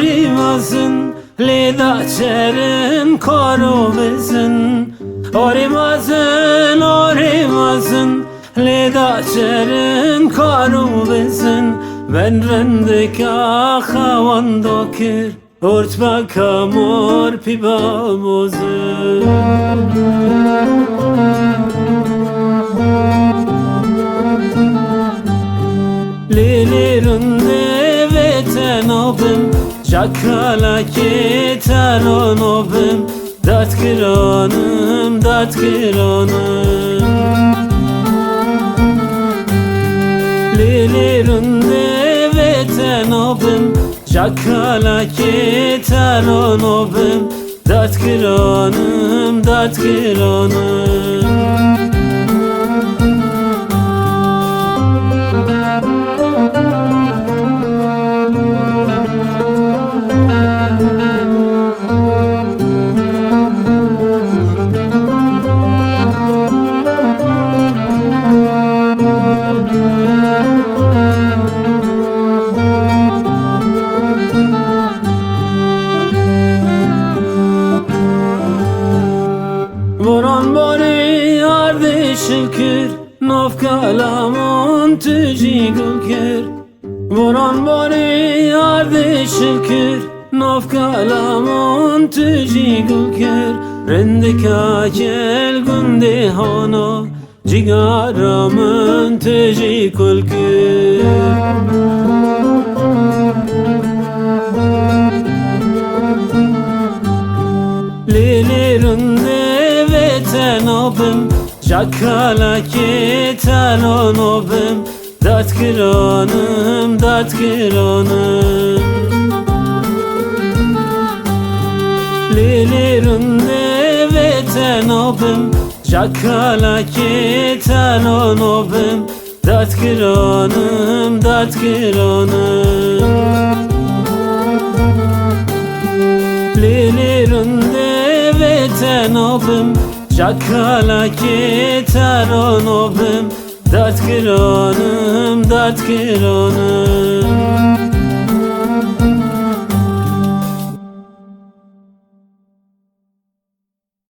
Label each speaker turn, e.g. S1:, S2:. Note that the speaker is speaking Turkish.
S1: Orimazın leda çerin karo bezin. Orimazın leda çerin karo bezin. Ben rendeka havan dokir ortma kamor piba mozin. Lilirunde vetenobim Jakala ketaronobim Dat kiranım Lilirunde vetenobim Jakala ketaronobim Dat kiranım Boran bari arde şükür Nafkalamon tüci gülkür Boran bari arde şükür Nafkalamon tüci gülkür Rendika gel günde hana Cigaramın tüci gülkür Lilirunde vetenobim Jakala ketaronobim Dat kiranım Lilirunde vetenobim Jakala ketaronobim Dat kiranım Lilirunde vetenobim Jakala ketaronobim Dat kiranım